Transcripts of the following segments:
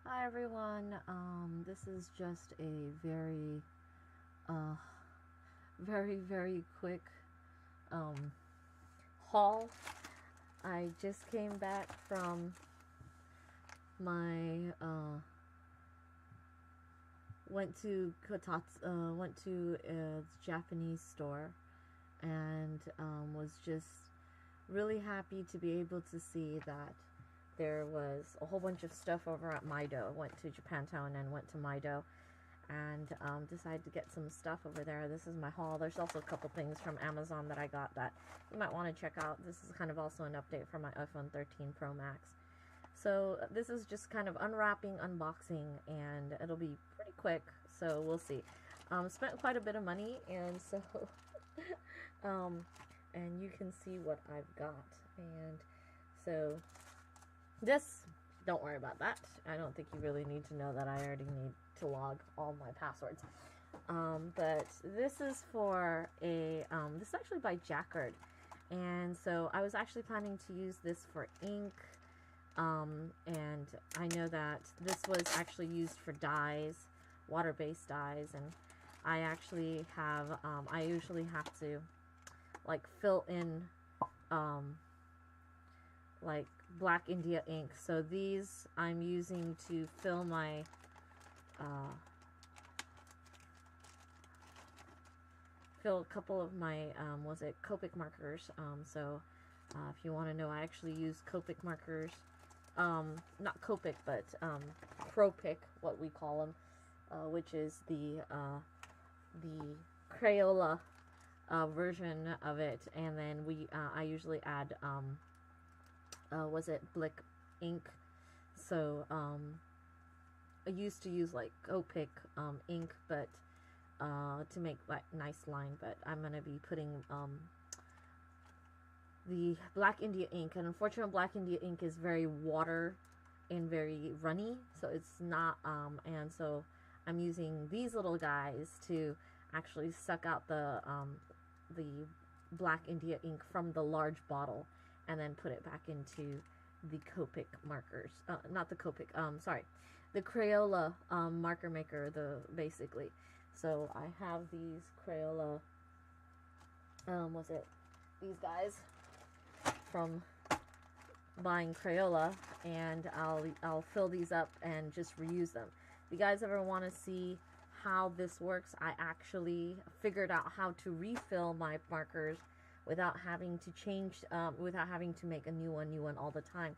Hi everyone. This is just a uh, very quick um, haul. I just came back from my went to a Japanese store and was just really happy to be able to see that there was a whole bunch of stuff over at Maido. I went to Japantown and went to Maido and decided to get some stuff over there. This is my haul. There's also a couple things from Amazon that I got that you might want to check out. This is kind of also an update for my iPhone 13 Pro Max. So this is just kind of unwrapping, unboxing, and it'll be pretty quick, so we'll see. Spent quite a bit of money, and so and you can see what I've got. And so this, don't worry about that. I don't think you really need to know that. I already need to log all my passwords. But this is for a, this is actually by Jacquard. And so I was actually planning to use this for ink. And I know that this was actually used for dyes, water-based dyes. And I actually have, I usually have to like fill in, like Black India ink. So these I'm using to fill my fill a couple of my was it Copic markers. If you want to know, I actually use Copic markers, not Copic but Cropic, what we call them, which is the Crayola version of it. And then I usually add was it Blick ink. So I used to use like Copic ink, but to make like nice line. But I'm gonna be putting the Black India ink, and unfortunately Black India ink is very water and very runny, so it's not and so I'm using these little guys to actually suck out the Black India ink from the large bottle and then put it back into the Copic markers. Not the Copic, sorry, the Crayola marker maker, basically. So I have these Crayola, was it these guys from buying Crayola, and I'll fill these up and just reuse them. If you guys ever want to see how this works, I actually figured out how to refill my markers without having to change, without having to make a new one all the time.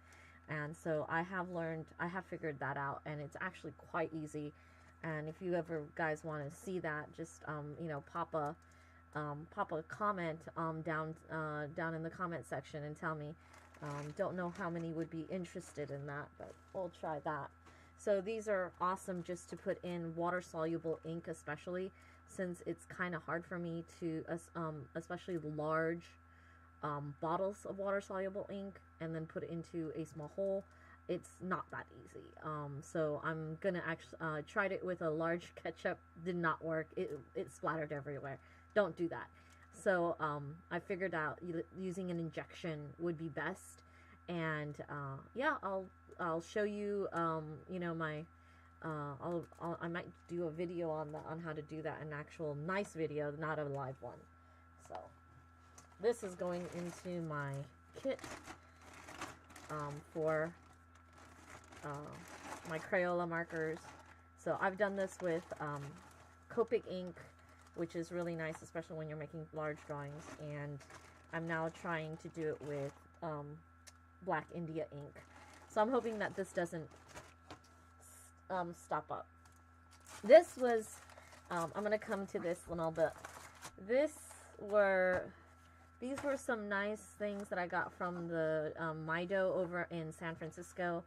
And so I have figured that out, and it's actually quite easy. And if you ever guys want to see that, just you know, pop a comment down in the comment section and tell me. Don't know how many would be interested in that, but we'll try that. So these are awesome just to put in water-soluble ink, especially since it's kind of hard for me to, especially large bottles of water-soluble ink, and then put it into a small hole. It's not that easy. So I'm gonna actually tried it with a large ketchup, did not work. It splattered everywhere. Don't do that. So I figured out using an injection would be best. And yeah, I'll show you, you know, my I might do a video on how to do that, an actual nice video, not a live one. So this is going into my kit for my Crayola markers. So I've done this with Copic ink, which is really nice, especially when you're making large drawings. And I'm now trying to do it with Black India ink. So I'm hoping that this doesn't stop up. This was, I'm going to come to this a little bit. These were some nice things that I got from the Maido over in San Francisco.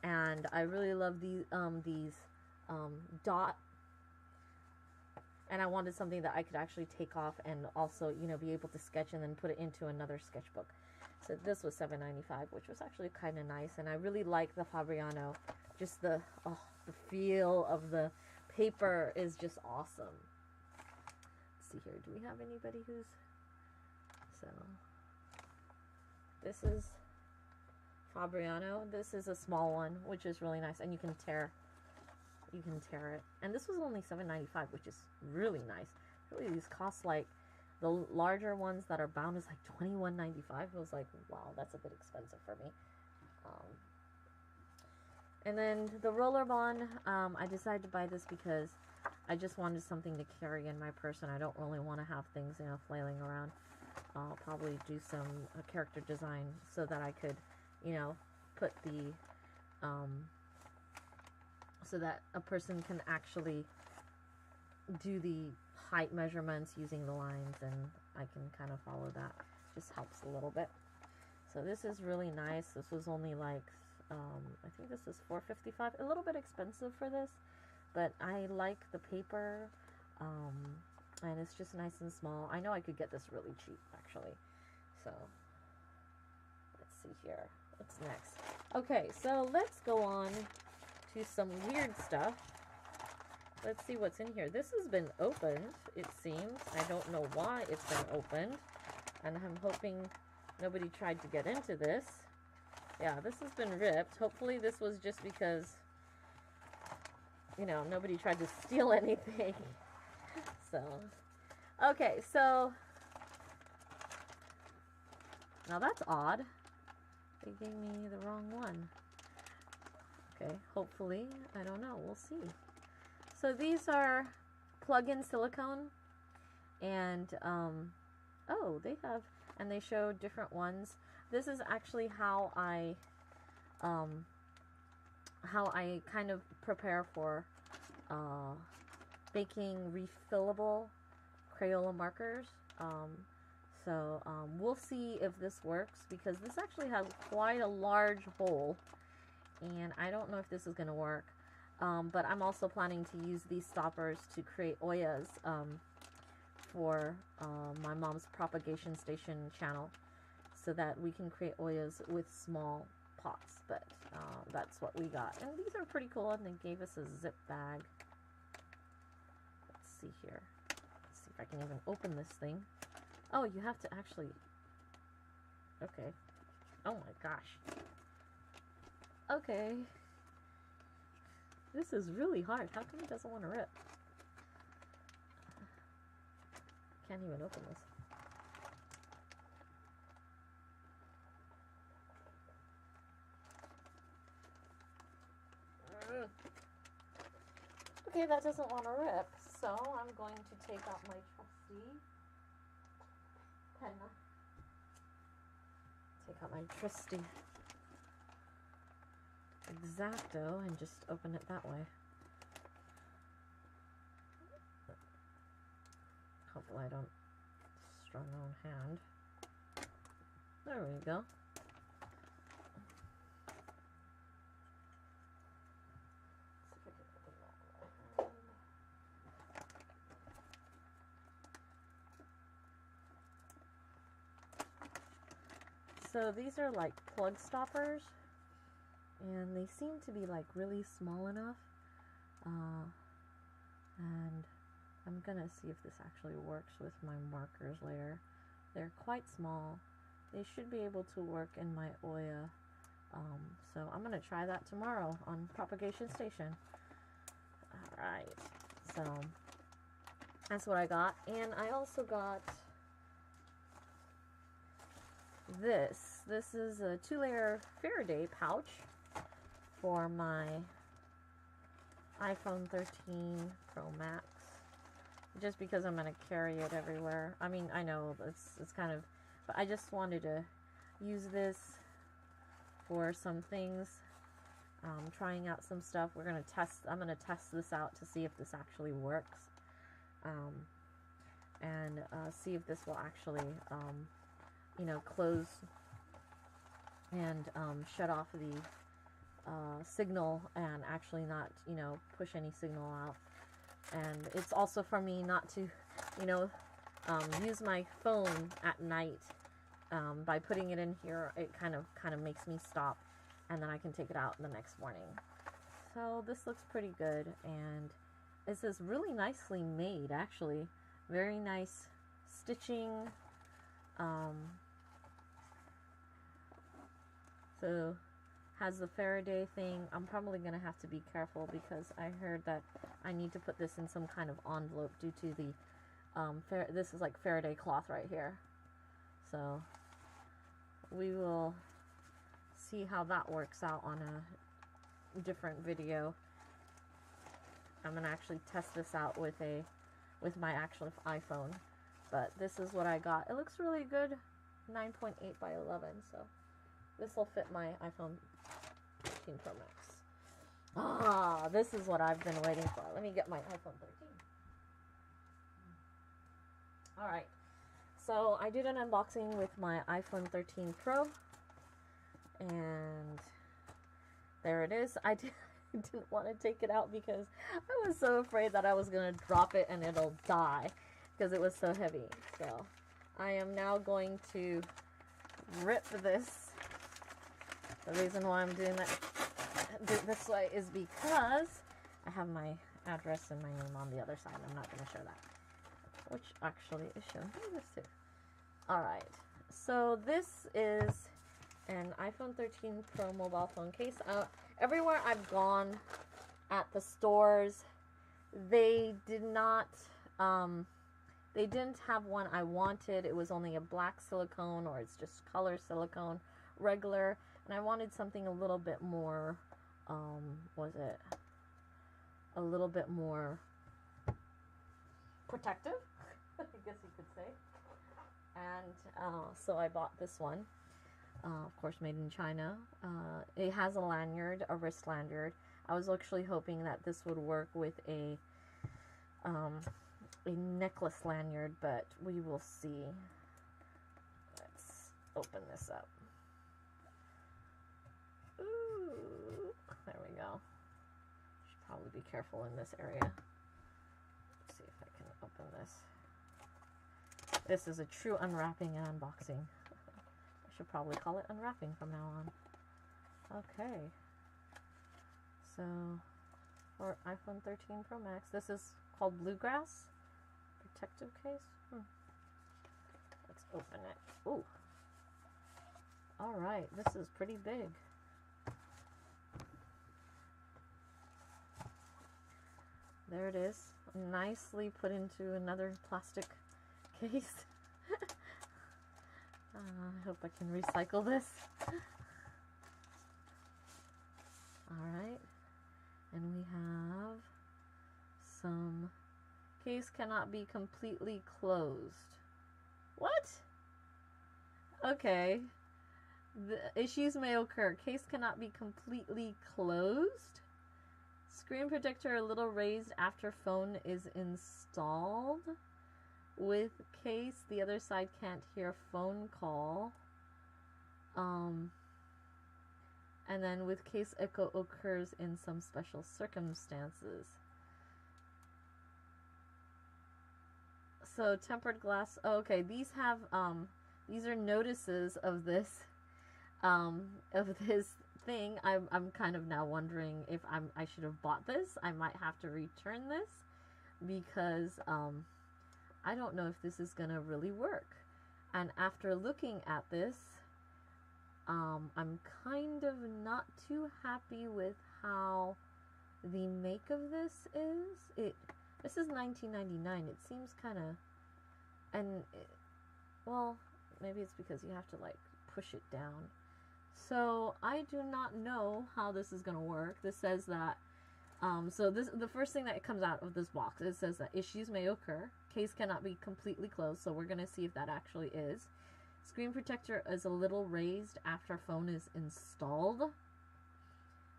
And I really love these dot. And I wanted something that I could actually take off and also, you know, be able to sketch and then put it into another sketchbook. So this was $7.95, which was actually kind of nice. And I really like the Fabriano. Just the feel of the paper is just awesome. Let's see here. Do we have anybody who's... So, this is Fabriano. This is a small one, which is really nice, and you can tear it. And this was only $7.95, which is really nice. Really, these cost like, the larger ones that are bound is like $21.95. I was like, wow, that's a bit expensive for me. And then the Rollerball, I decided to buy this because I just wanted something to carry in my purse, and I don't really want to have things, you know, flailing around. I'll probably do some character design so that I could, you know, put the, so that a person can actually do the height measurements using the lines, and I can kind of follow that. Just helps a little bit. So this is really nice. This was only like, I think this is $4.55. A little bit expensive for this, but I like the paper, and it's just nice and small. I know I could get this really cheap, actually. So, let's see here. What's next? Okay, so let's go on to some weird stuff. Let's see what's in here. This has been opened, it seems. I don't know why it's been opened, and I'm hoping nobody tried to get into this. Yeah, this has been ripped. Hopefully this was just because, you know, nobody tried to steal anything. So, okay, so, now that's odd. They gave me the wrong one. Okay, hopefully, I don't know, we'll see. So these are plug-in silicone, and, oh, they have, and they show different ones. This is actually how I kind of prepare for, making refillable Crayola markers. So we'll see if this works, because this actually has quite a large hole, and I don't know if this is going to work. But I'm also planning to use these stoppers to create Oyas for my mom's propagation station channel, so that we can create Oyas with small pots. But that's what we got. And these are pretty cool, and they gave us a zip bag. Let's see here. Let's see if I can even open this thing. Oh, you have to actually... Okay. Oh my gosh. Okay. This is really hard. How come it doesn't want to rip? Can't even open this. Okay, that doesn't want to rip, so I'm going to take out my trusty pen. Take out my trusty X-Acto and just open it that way. Hopefully I don't destroy my own hand. There we go. So these are like plug stoppers, and they seem to be like really small enough, and I'm gonna see if this actually works with my markers later. They're quite small. They should be able to work in my Oya, so I'm gonna try that tomorrow on Propagation Station. Alright, so that's what I got. And I also got this. This is a 2-layer Faraday pouch for my iPhone 13 Pro Max, just because I'm going to carry it everywhere. I mean, I know it's kind of, but I just wanted to use this for some things. Trying out some stuff. I'm going to test this out to see if this actually works, and see if this will actually you know, close and shut off the signal, and actually not, you know, push any signal out. And it's also for me not to, you know, use my phone at night. By putting it in here, it kind of makes me stop, and then I can take it out the next morning. So this looks pretty good, and this is really nicely made, actually. Very nice stitching. So has the Faraday thing. I'm probably going to have to be careful because I heard that I need to put this in some kind of envelope due to the, this is like Faraday cloth right here. So we will see how that works out on a different video. I'm going to actually test this out with my actual iPhone. But this is what I got. It looks really good. 9.8 by 11. So this will fit my iPhone 13 Pro Max. Ah, this is what I've been waiting for. Let me get my iPhone 13. Alright. So I did an unboxing with my iPhone 13 Pro. And there it is. I didn't want to take it out because I was so afraid that I was going to drop it and it'll die because it was so heavy. So I am now going to rip this. The reason why I'm doing that this way is because I have my address and my name on the other side. I'm not going to show that, which actually is shown here. This too. Alright, so this is an iPhone 13 Pro mobile phone case. Everywhere I've gone at the stores, they did not, they didn't have one I wanted. It was only a black silicone, or it's just color silicone, regular. And I wanted something a little bit more, a little bit more protective, I guess you could say. And so I bought this one. Of course, made in China. It has a lanyard, a wrist lanyard. I was actually hoping that this would work with a necklace lanyard, but we will see. Let's open this up. Ooh, there we go. Should probably be careful in this area. Let's see if I can open this. This is a true unwrapping and unboxing. Should probably call it unwrapping from now on. Okay. So, for iPhone 13 Pro Max, this is called Bluegrass protective case. Let's open it. Ooh. Alright, this is pretty big. There it is. Nicely put into another plastic case. I hope I can recycle this. Alright. And we have some case cannot be completely closed. What? Okay. The issues may occur. Case cannot be completely closed. Screen protector a little raised after phone is installed. With case, the other side can't hear phone call. And then with case, echo occurs in some special circumstances. So tempered glass. Oh, okay, these have these are notices of this thing. I'm kind of now wondering if I should have bought this. I might have to return this because I don't know if this is gonna really work. And after looking at this, I'm kind of not too happy with how the make of this is. This is $19.99. It seems kind of, well, maybe it's because you have to like push it down. So I do not know how this is gonna work. This says that so the first thing that comes out of this box, it says that issues may occur. Case cannot be completely closed, so we're going to see if that actually is. Screen protector is a little raised after phone is installed.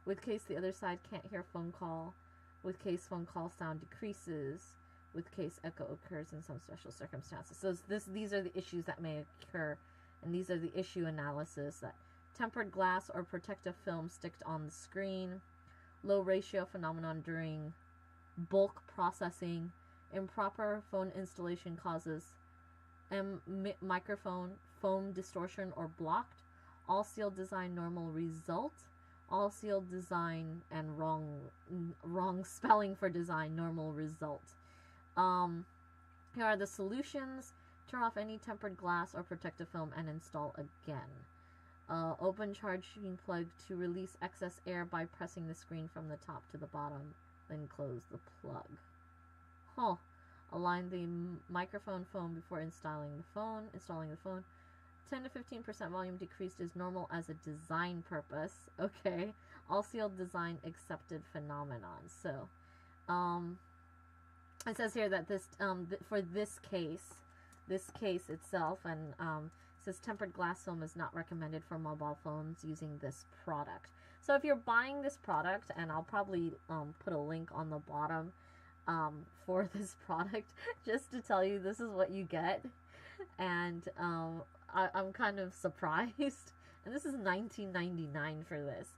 With case, the other side can't hear phone call. With case, phone call sound decreases. With case, echo occurs in some special circumstances. So these are the issues that may occur, and these are the issue analysis. That tempered glass or protective film sticked on the screen. Low ratio phenomenon during bulk processing. Improper phone installation causes microphone foam distortion or blocked. All sealed design normal result. All sealed design and wrong spelling for design normal result. Here are the solutions. Turn off any tempered glass or protective film and install again. Open charging plug to release excess air by pressing the screen from the top to the bottom, then close the plug. Huh. Align the microphone foam before installing the phone. 10 to 15% volume decreased is normal as a design purpose. Okay. All sealed design accepted phenomenon. So, it says here that this, for this case itself, and it says tempered glass film is not recommended for mobile phones using this product. So if you're buying this product, and I'll probably put a link on the bottom for this product, just to tell you this is what you get. And I'm kind of surprised. And this is $19.99 for this.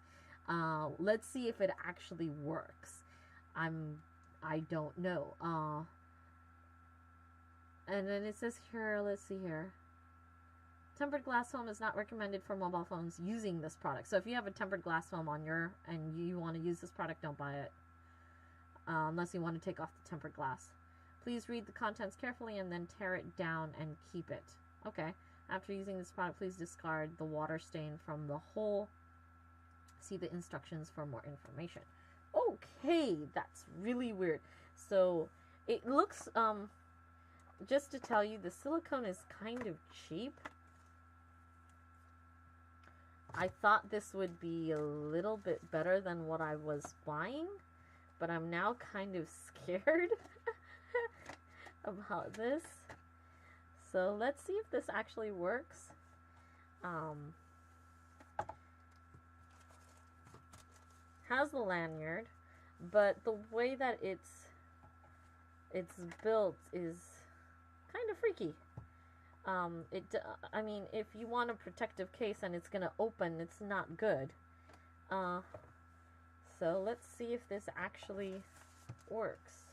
Let's see if it actually works. I don't know. And then it says here, let's see here. Tempered glass foam is not recommended for mobile phones using this product. So if you have a tempered glass foam on and you want to use this product, don't buy it. Unless you want to take off the tempered glass. Please read the contents carefully and then tear it down and keep it. Okay. After using this product, please discard the water stain from the hole. See the instructions for more information. Okay, that's really weird. So it looks, just to tell you, the silicone is kind of cheap. I thought this would be a little bit better than what I was buying, but I'm now kind of scared about this. So let's see if this actually works. Has the lanyard, but the way that it's built is kind of freaky. I mean, if you want a protective case and it's gonna open, it's not good. So let's see if this actually works.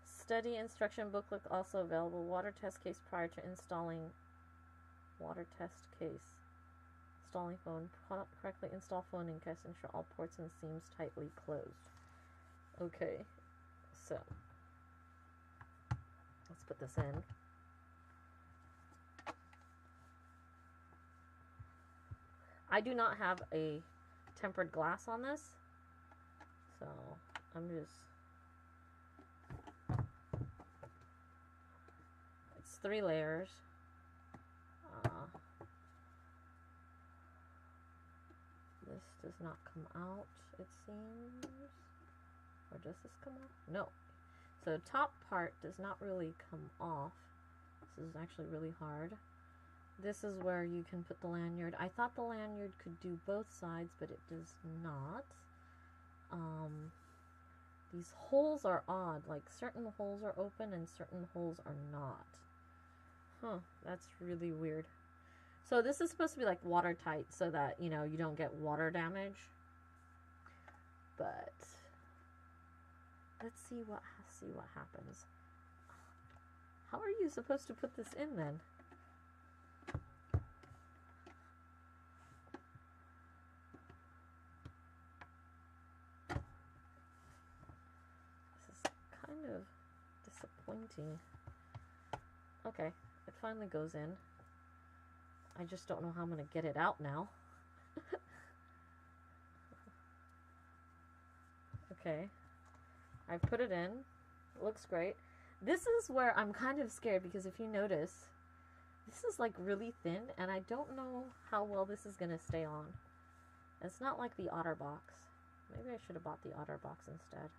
Study instruction booklet also available. Water test case prior to installing. Water test case. Installing phone. Correctly install phone in case. Ensure all ports and seams tightly closed. Okay, so let's put this in. I do not have a tempered glass on this, so I'm just, it's 3 layers. This does not come out, it seems. Or does this come off? No. So the top part does not really come off. This is actually really hard. This is where you can put the lanyard. I thought the lanyard could do both sides, but it does not. These holes are odd. Like, certain holes are open and certain holes are not. Huh, that's really weird. So this is supposed to be like watertight so that, you know, you don't get water damage. But let's see what happens. How are you supposed to put this in then? This is kind of disappointing. Okay, it finally goes in. I just don't know how I'm going to get it out now. Okay. I put it in. It looks great. This is where I'm kind of scared because if you notice, this is like really thin and I don't know how well this is going to stay on. It's not like the OtterBox. Maybe I should have bought the OtterBox instead.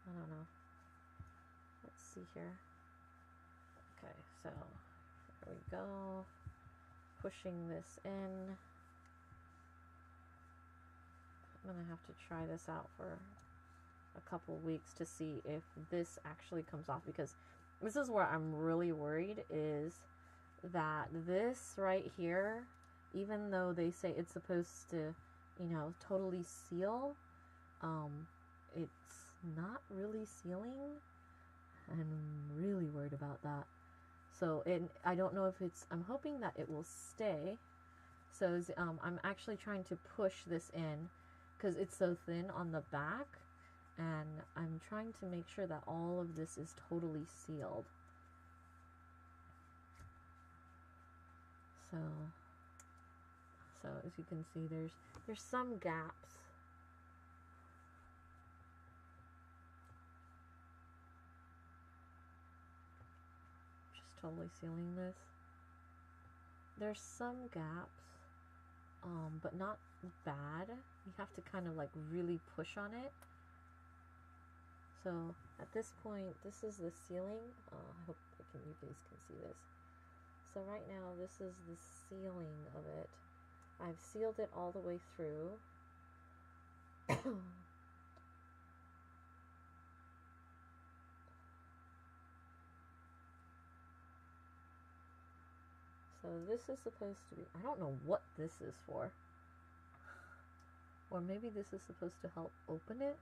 I don't know. Let's see here. Okay, so here we go. Pushing this in. I'm going to have to try this out for a couple weeks to see if this actually comes off, because this is where I'm really worried, is that this right here, even though they say it's supposed to, you know, totally seal, it's not really sealing. I'm really worried about that. So I don't know if it's, I'm hoping that it will stay. So I'm actually trying to push this in because it's so thin on the back, and I'm trying to make sure that all of this is totally sealed. So as you can see, there's some gaps. Just totally sealing this. There's some gaps, but not bad. You have to kind of like really push on it. So at this point, this is the sealing. I hope you guys can see this. So right now, this is the sealing of it. I've sealed it all the way through. So this is supposed to be, I don't know what this is for. Or maybe this is supposed to help open it.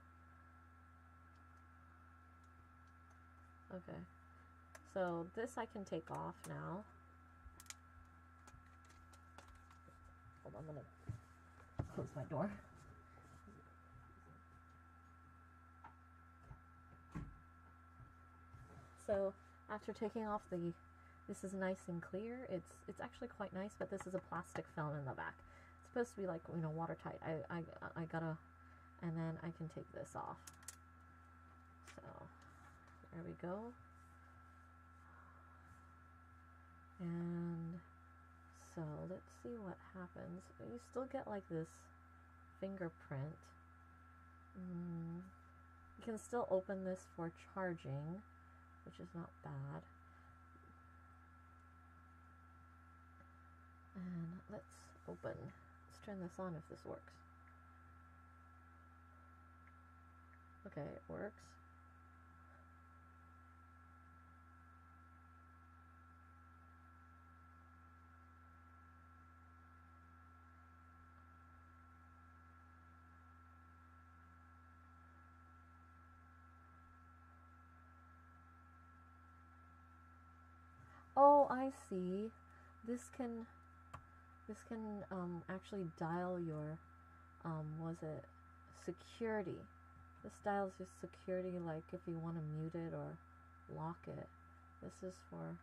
Okay. So this I can take off now. Hold on, I'm gonna close my door. So after taking off this is nice and clear. It's actually quite nice, but this is a plastic film in the back. It's supposed to be like, you know, watertight. I gotta, and then I can take this off. So there we go. And so let's see what happens. You still get like this fingerprint. You can still open this for charging, which is not bad. And let's open. Let's turn this on if this works. Okay, it works. Oh, I see. This can actually dial your was it security. This dials your security, like if you want to mute it or lock it. This is for,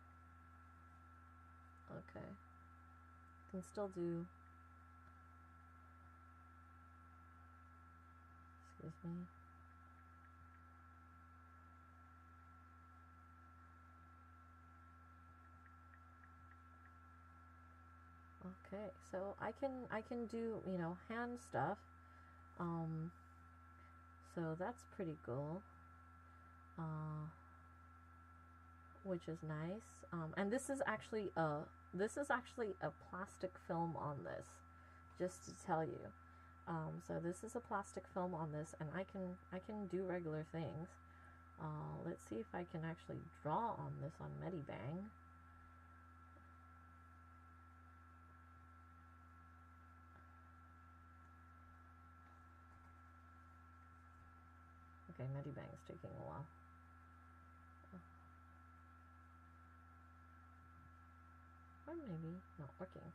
okay. Can still do, excuse me. Okay, so I can do, you know, hand stuff. So that's pretty cool. Which is nice. And this is actually a plastic film on this, just to tell you. So this is a plastic film on this, and I can do regular things. Let's see if I can actually draw on this on Medibang. Okay, Medibang's taking a while. Or maybe not working.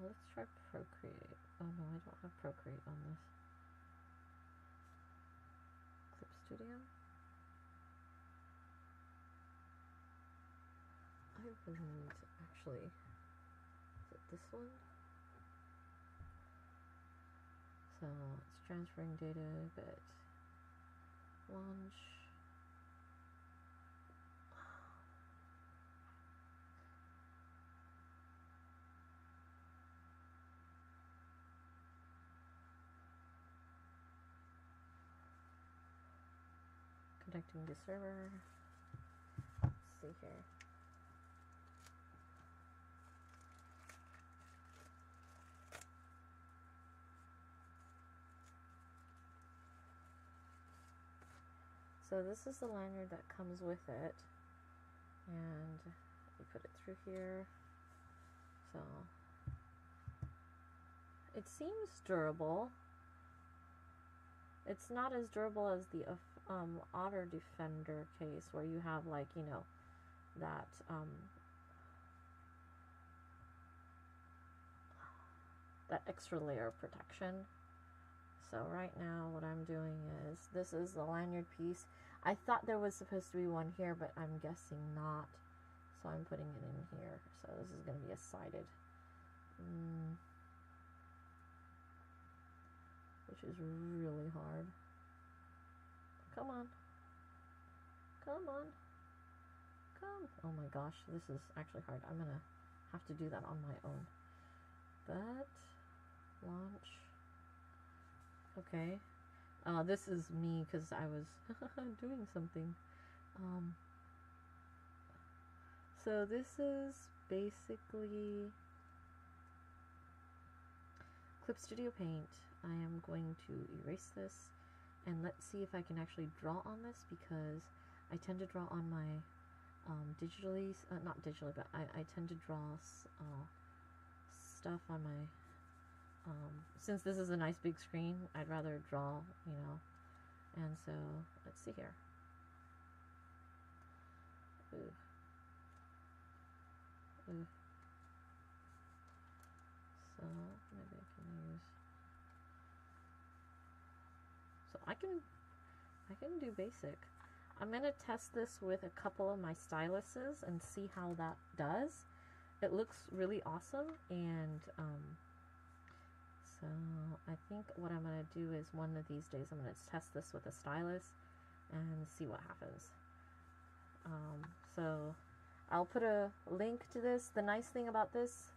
Let's try Procreate. Oh no, I don't have Procreate on this. Clip Studio. I really need to actually, is it this one? So it's transferring data, but launch. Connecting the server. Let's see here. So this is the lanyard that comes with it, and you put it through here. So it seems durable. It's not as durable as the Otter Defender case, where you have, like, you know, that that extra layer of protection. So right now what I'm doing is, this is the lanyard piece. I thought there was supposed to be one here, but I'm guessing not. so I'm putting it in here. So this is going to be a sided, which is really hard. Come on. Come on. Come. Oh my gosh, this is actually hard. I'm going to have to do that on my own. But, launch. Okay. This is me because I was doing something. So this is basically Clip Studio Paint. I am going to erase this and let's see if I can actually draw on this, because I tend to draw on my digitally, not digitally, but I tend to draw stuff on my, since this is a nice big screen, I'd rather draw, you know, and so let's see here. Ooh. Ooh. So maybe I can use, so I can do basic. I'm gonna test this with a couple of my styluses and see how that does. It looks really awesome, and so I think what I'm gonna do is one of these days I'm gonna test this with a stylus and see what happens. So I'll put a link to this. The nice thing about this,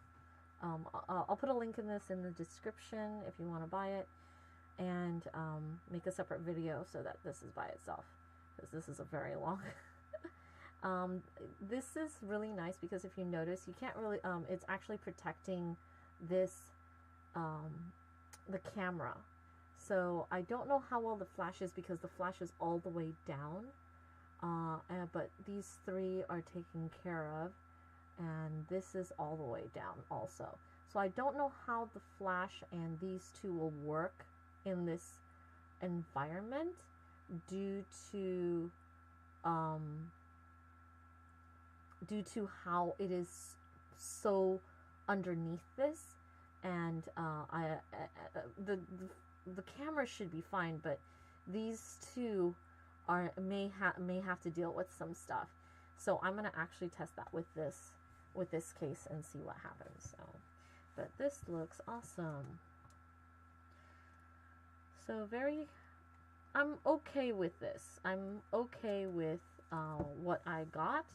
I'll put a link in this in the description if you want to buy it, and make a separate video so that this is by itself, because this is a very long. This is really nice because if you notice, you can't really, it's actually protecting this, the camera. So I don't know how well the flash is because the flash is all the way down. But these three are taken care of, and this is all the way down also. So I don't know how the flash and these two will work in this environment due to how it is so underneath this, and the camera should be fine, but these two may have to deal with some stuff. So I'm gonna actually test that with this case and see what happens. So, but this looks awesome. So I'm okay with this. I'm okay with what I got.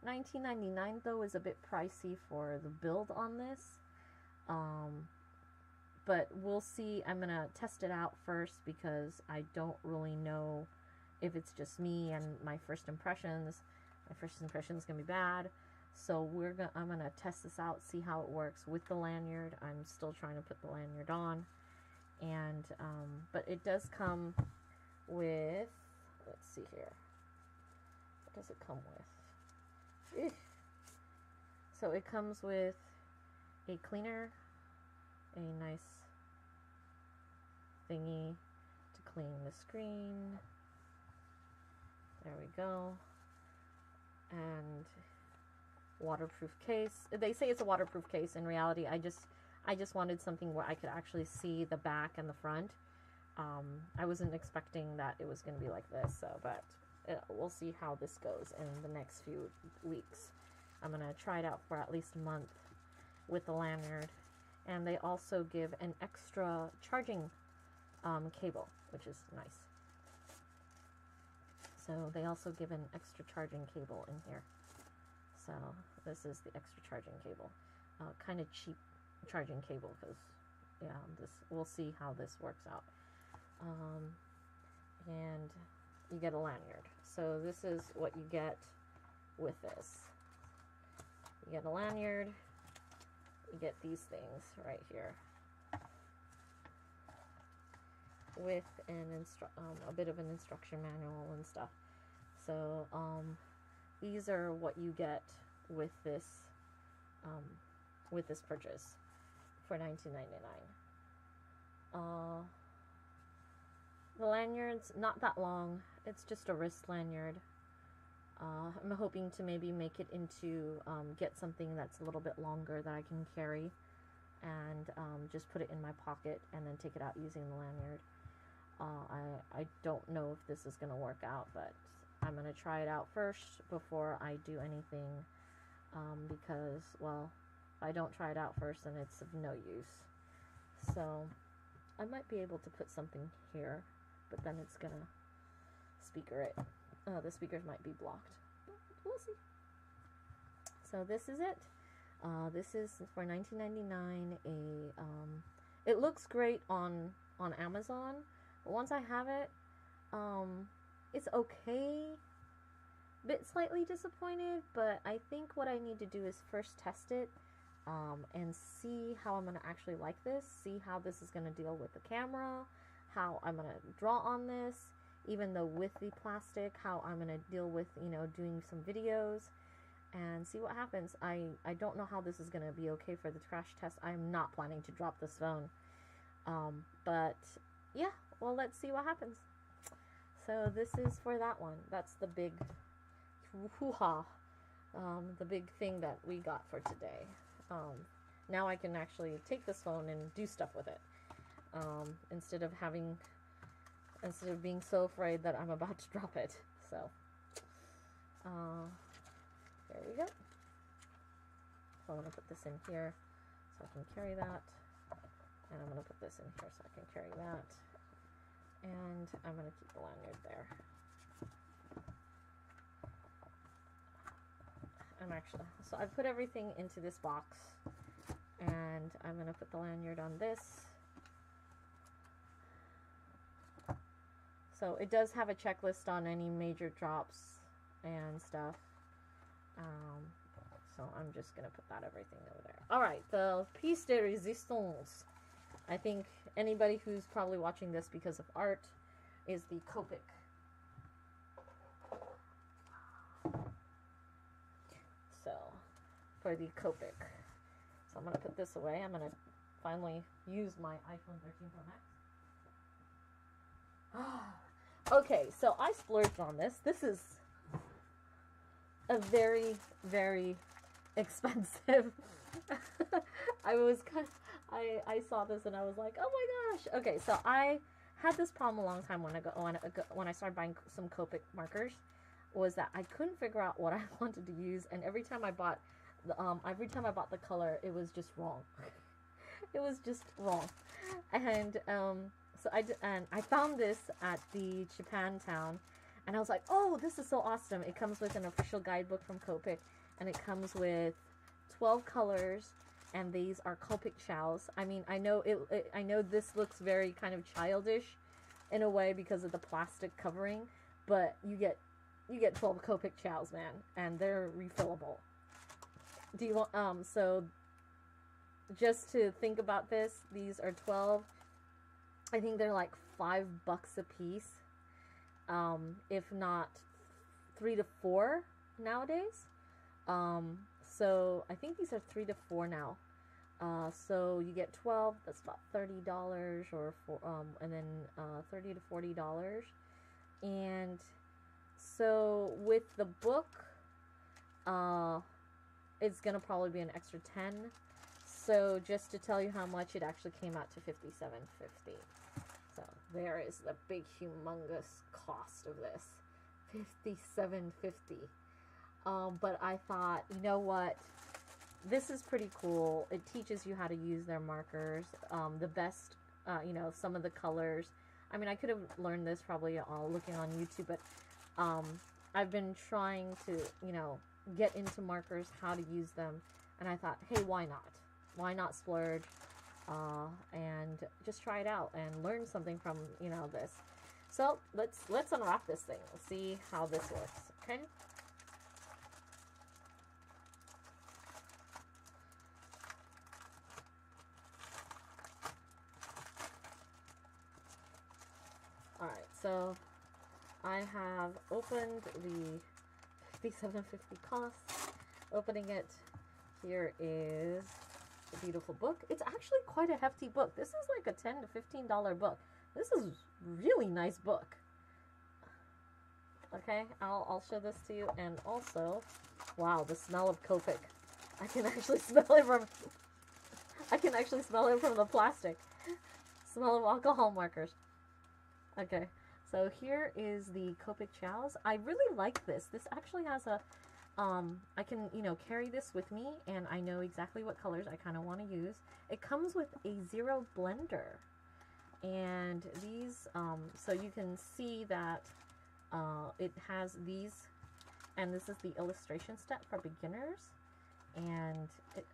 $19.99 though is a bit pricey for the build on this. But we'll see. I'm gonna test it out first because I don't really know if it's just me and my first impressions. My first impression is gonna be bad, so I'm gonna test this out, see how it works with the lanyard. I'm still trying to put the lanyard on, and but it does come with, let's see here, what does it come with? So it comes with a cleaner, a nice thingy to clean the screen. There we go. And waterproof case. They say it's a waterproof case. In reality, I just wanted something where I could actually see the back and the front. I wasn't expecting that it was going to be like this, so but we'll see how this goes in the next few weeks. I'm going to try it out for at least a month with the lanyard, and they also give an extra charging cable, which is nice. So they also give an extra charging cable in here. So this is the extra charging cable. Kind of cheap charging cable because, yeah, we'll see how this works out. And you get a lanyard. So this is what you get with this. You get a lanyard. You get these things right here with a bit of an instruction manual and stuff. So these are what you get with this purchase for $19.99. The lanyard's not that long. It's just a wrist lanyard. I'm hoping to maybe make it into get something that's a little bit longer that I can carry, and just put it in my pocket and then take it out using the lanyard. I don't know if this is going to work out, but I'm going to try it out first before I do anything because, well, if I don't try it out first, then it's of no use. So I might be able to put something here, but then it's gonna speaker it. The speakers might be blocked, but we'll see. So this is it. This is for $19.99. It looks great on Amazon, but once I have it, it's okay. Bit slightly disappointed, but I think what I need to do is first test it, and see how I'm gonna actually like this. See how this is gonna deal with the camera, how I'm gonna draw on this, even though with the plastic, how I'm gonna deal with, you know, doing some videos. And see what happens. I don't know how this is going to be okay for the crash test. I'm not planning to drop this phone. But, yeah, well, let's see what happens. So, this is for that one. That's the big hoo-ha. The big thing that we got for today. Now I can actually take this phone and do stuff with it. Instead of being so afraid that I'm about to drop it. So, there we go. So I'm going to put this in here so I can carry that. And I'm going to put this in here so I can carry that. And I'm going to keep the lanyard there. So I put everything into this box. And I'm going to put the lanyard on this. So it does have a checklist on any major drops and stuff. So I'm just going to put everything over there. Alright, the piece de resistance. I think anybody who's probably watching this because of art is the Copic. So, for the Copic. So I'm going to put this away. I'm going to finally use my iPhone 13 Pro Max. Okay, so I splurged on this. This is a very, very expensive. I saw this and I was like, oh my gosh. Okay, so I had this problem a long time when I started buying some Copic markers, was that I couldn't figure out what I wanted to use, and every time I bought the color, it was just wrong. It was just wrong. And so I found this at the Japantown. And I was like, oh, this is so awesome. It comes with an official guidebook from Copic. And it comes with 12 colors. And these are Copic chows. I mean, I know I know this looks very kind of childish in a way because of the plastic covering. But you get 12 Copic chows, man. And they're refillable. Do you want, so just to think about this, these are 12. I think they're like $5 a piece. If not 3 to 4 nowadays. So I think these are 3 to 4 now. So you get 12, that's about $30 or and then $30 to $40. And so with the book, it's gonna probably be an extra 10. So just to tell you how much it actually came out to $57.50. So there is the big humongous cost of this, $57.50. But I thought, you know what, this is pretty cool. It teaches you how to use their markers, the best, you know, some of the colors. I mean, I could have learned this probably looking on YouTube, but I've been trying to, you know, get into markers, how to use them, and I thought, hey, why not? Why not splurge? And just try it out and learn something from, you know, this. So let's unwrap this thing. Let's see how this works. Okay. All right. So I have opened the $57.50 cost. Opening it. Here is a beautiful book. It's actually quite a hefty book. This is like a $10 to $15 book. This is really nice book. Okay, I'll show this to you. And also, wow, the smell of Copic. I can actually smell it from the plastic. Smell of alcohol markers. Okay, so here is the Copic chows. I really like this. This actually has a I can, you know, carry this with me, and I know exactly what colors I kind of want to use. It comes with a zero blender, and these, so you can see that it has these, and this is the illustration step for beginners. And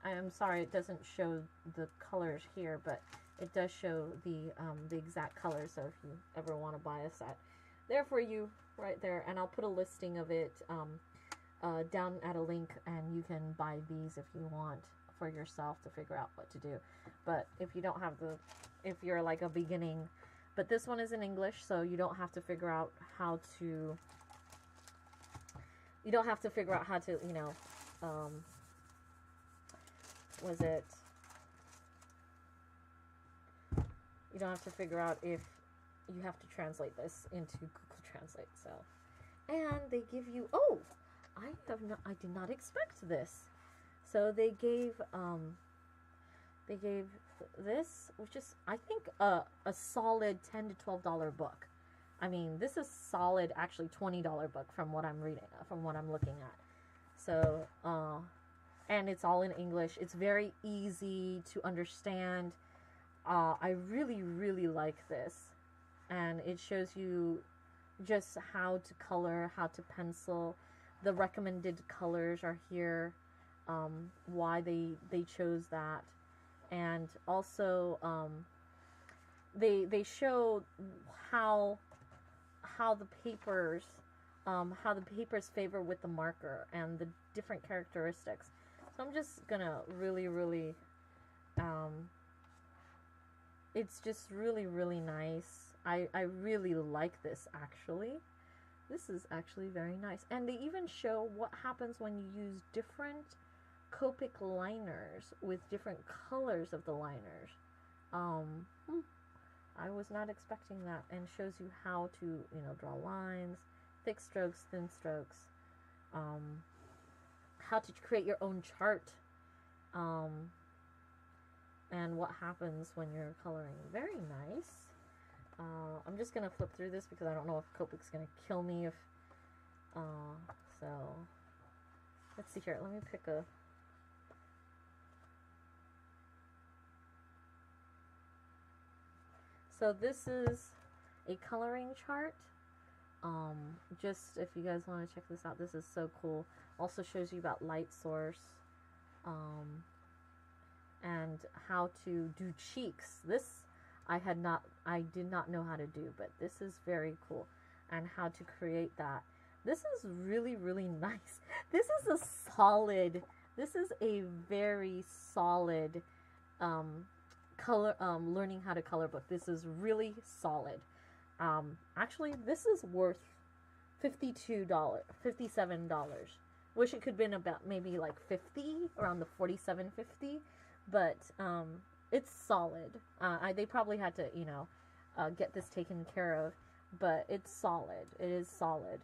I'm sorry it doesn't show the colors here, but it does show the exact colors. So if you ever want to buy a set, there for you right there. And I'll put a listing of it down at a link, and you can buy these if you want for yourself to figure out what to do. But if you don't have if you're like a beginning, but this one is in English, so you don't have to figure out how to, you don't have to figure out how to, you know, was it, you don't have to figure out if you have to translate this into Google Translate. So, and they give you, oh, I did not expect this. So they gave this, which is, I think, a solid $10 to $12 book. I mean, this is solid, actually $20 book from what I'm reading, from what I'm looking at. So, and it's all in English. It's very easy to understand. I really, really like this. And it shows you just how to color, how to pencil. The recommended colors are here, why they chose that. And also, they show how the papers favor with the marker and the different characteristics. So I'm just gonna really, it's just really nice. I really like this, actually. This is actually very nice. And they even show what happens when you use different Copic liners with different colors of the liners. I was not expecting that. And shows you how to, you know, draw lines, thick strokes, thin strokes, how to create your own chart, and what happens when you're coloring. Very nice. I'm just gonna flip through this because I don't know if Copic's gonna kill me if, so, let's see here, let me pick a, so this is a coloring chart, just if you guys want to check this out, this is so cool. Also shows you about light source, and how to do cheeks. This I did not know how to do, but this is very cool, and how to create that. This is really nice. This is a very solid learning how to color book. This is really solid. Actually, this is worth $57. Wish it could have been about maybe like 50, around the 47.50, but it's solid. They probably had to, you know, get this taken care of, but it's solid. It is solid.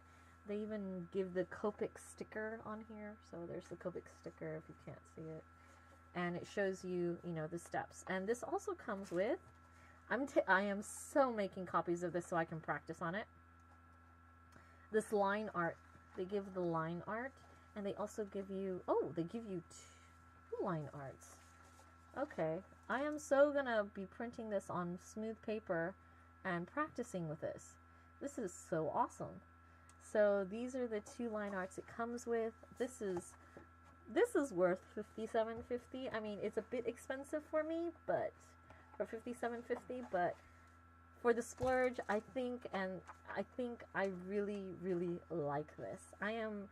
They even give the Copic sticker on here, so there's the Copic sticker if you can't see it, and it shows you, you know, the steps. And this also comes with, I am so making copies of this so I can practice on it. This line art. They give the line art, and they also give you, oh, they give you 2 line arts. Okay, I am so gonna be printing this on smooth paper and practicing with this. This is so awesome. So these are the 2 line arts it comes with. This is worth $57.50. I mean, it's a bit expensive for me, but for $57.50, but for the splurge, I think I really like this. I'm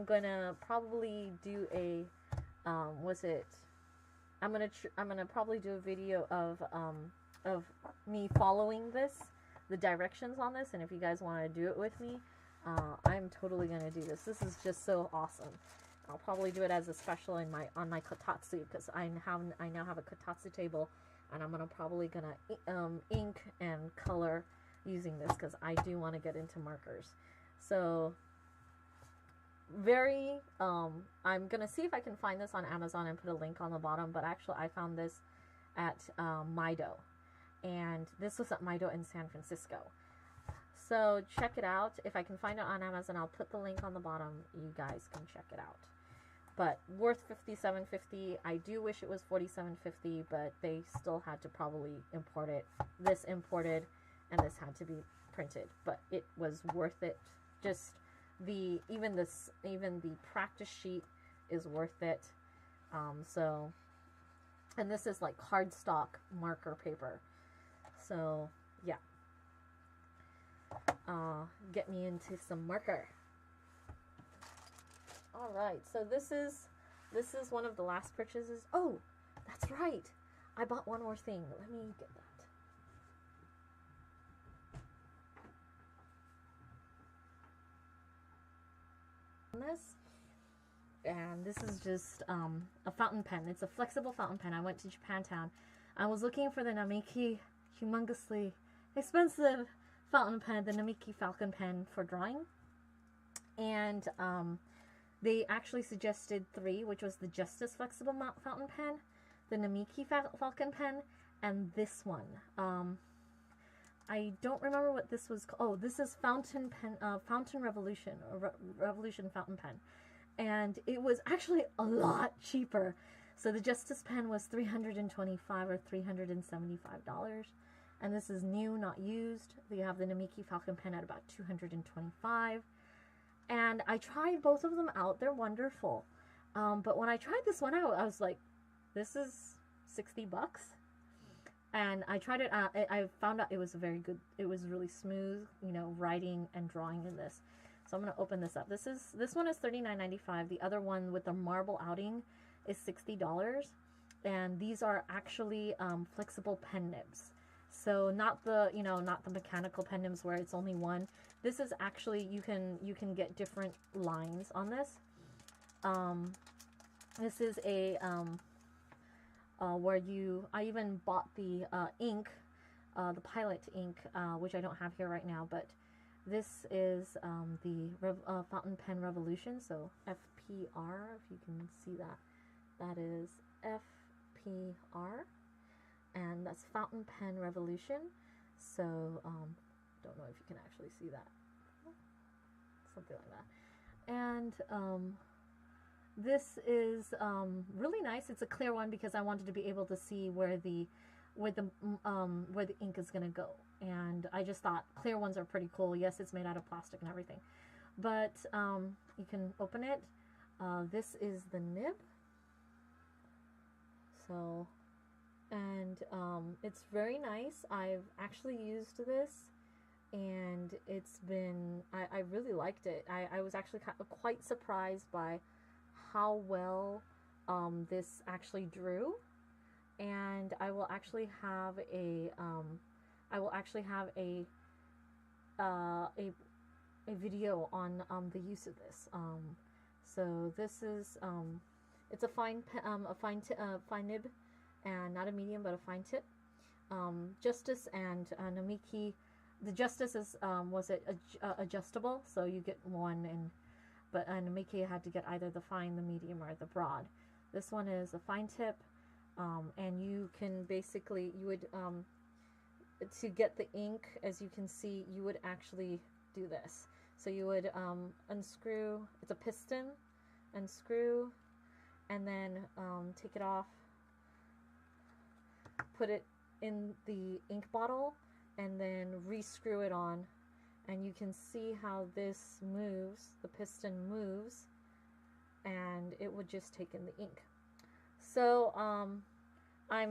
gonna probably do a I'm gonna probably do a video of me following this, the directions on this, and if you guys want to do it with me, I'm totally gonna do this. This is just so awesome. I'll probably do it as a special on my kotatsu, because I now have a kotatsu table, and I'm probably gonna ink and color using this, because I do want to get into markers. So I'm gonna see if I can find this on Amazon and put a link on the bottom, but actually I found this at Maido, and this was at Maido in San Francisco. So check it out. If I can find it on Amazon, I'll put the link on the bottom. You guys can check it out. But worth $57.50. I do wish it was $47.50, but they still had to probably import it. This imported, and this had to be printed. But it was worth it. Just even the practice sheet is worth it. So, and this is like cardstock marker paper. So yeah. Get me into some marker. All right, so this is one of the last purchases. Oh, that's right. I bought one more thing. Let me get that. And this is just a fountain pen. It's a flexible fountain pen. I went to Japantown. I was looking for the Namiki humongously expensive fountain pen, the Namiki Falcon pen for drawing. And they actually suggested 3, which was the Justice Flexible Fountain Pen, the Namiki Falcon Pen, and this one. I don't remember what this was called. Oh, this is Fountain Revolution, or Revolution Fountain Pen. And it was actually a lot cheaper. So the Justice Pen was $325 or $375. And this is new, not used. You have the Namiki Falcon Pen at about $225. And I tried both of them out. They're wonderful. But when I tried this one out, I was like, this is $60. And I tried it out. I found out it was very good. It was really smooth, you know, writing and drawing in this. So I'm going to open this up. This one is $39.95. The other one with the marble outing is $60. And these are actually flexible pen nibs. So not the mechanical pen nibs where it's only one. This is actually, you can get different lines on this. This is a where I even bought the ink, the Pilot ink, which I don't have here right now, but this is the Fountain Pen Revolution, so FPR, if you can see that. That is FPR, and that's Fountain Pen Revolution. So, don't know if you can actually see that. Something like that. And this is really nice. It's a clear one because I wanted to be able to see where the ink is gonna go. And I just thought clear ones are pretty cool. Yes, it's made out of plastic and everything, but you can open it. This is the nib. So, and it's very nice. I've actually used this, and it's been, I really liked it. I was actually quite surprised by how well this actually drew. And I will actually have a video on the use of this. So this is it's a fine nib, and not a medium but a fine tip. Justice and Namiki. The Justice is adjustable, so you get one, but Namiki had to get either the fine, the medium, or the broad. This one is a fine tip, and you can basically, you would to get the ink, as you can see, you would actually do this. So you would unscrew, it's a piston, unscrew, and then take it off, put it in the ink bottle, and then re-screw it on, and you can see how this moves, the piston moves, and it would just take in the ink. So I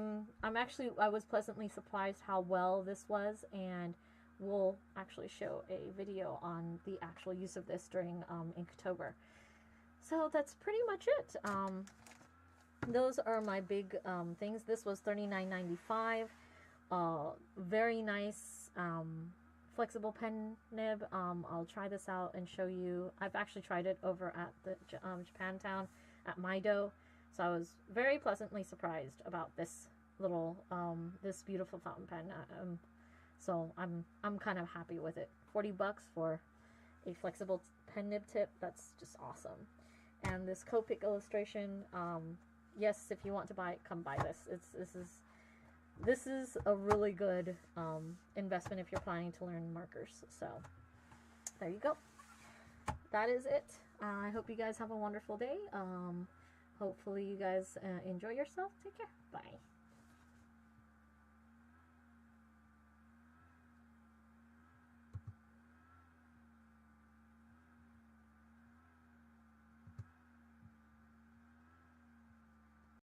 was pleasantly surprised how well this was, and we'll actually show a video on the actual use of this during Inktober. So that's pretty much it. Those are my big things. This was $39.95. Very nice flexible pen nib. I'll try this out and show you. I've actually tried it over at the Japantown at Maido. So I was very pleasantly surprised about this little, this beautiful fountain pen. So I'm kind of happy with it. $40 for a flexible pen nib tip. That's just awesome. And this Copic illustration. Yes, if you want to buy it, come buy this. This is this is a really good investment if you're planning to learn markers. So there you go. That is it. I hope you guys have a wonderful day. Hopefully you guys enjoy yourself. Take care. Bye.